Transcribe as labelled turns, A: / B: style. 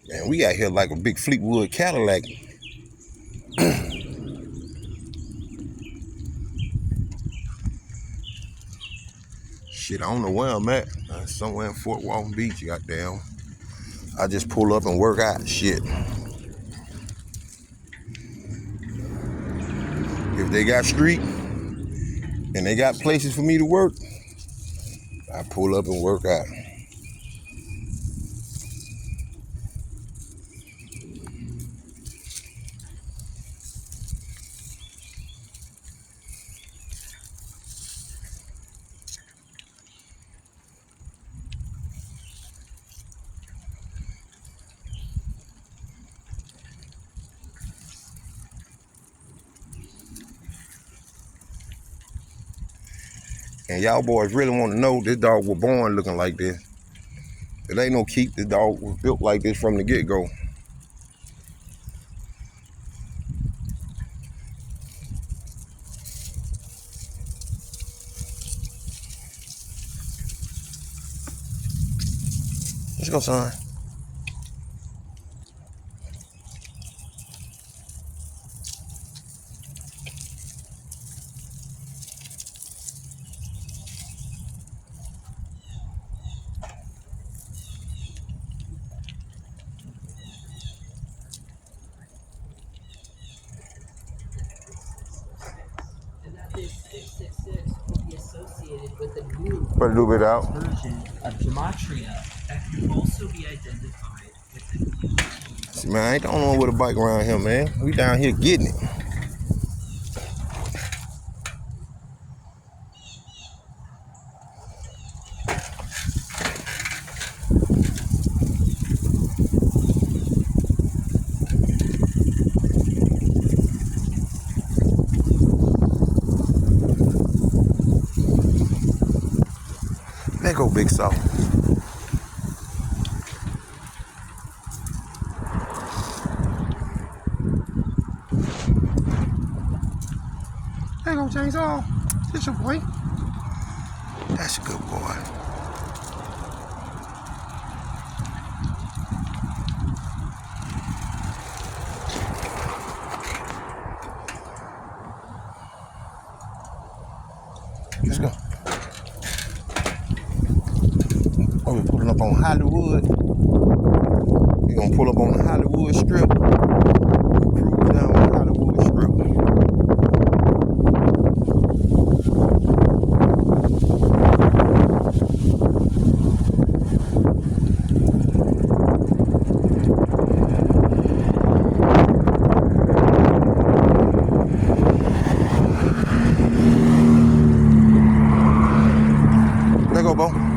A: Man, we out here like a big Fleetwood Cadillac. Shit, I don't know where I'm at. Somewhere in Fort Walton Beach, goddamn. I just pull up and work out. Shit. If they got street and they got places for me to work, I pull up and work out. And y'all boys really want to know, this dog was born looking like this. It ain't no keep. This dog was built like this from the get-go. Let's go, son.
B: This 666 will be associated with a new
A: Put a little bit out.
B: version of gematria that can also be identified with the new.
A: See, man, I ain't don't know where to bike around here, man. We down here getting it. There go BIGSAW. There go Chainsaw. That's your boy. That's a good boy. Let's go. Oh, we're pulling up on Hollywood. We're gonna pull up on the Hollywood Strip. Cruise down the Hollywood Strip. There go, Bo.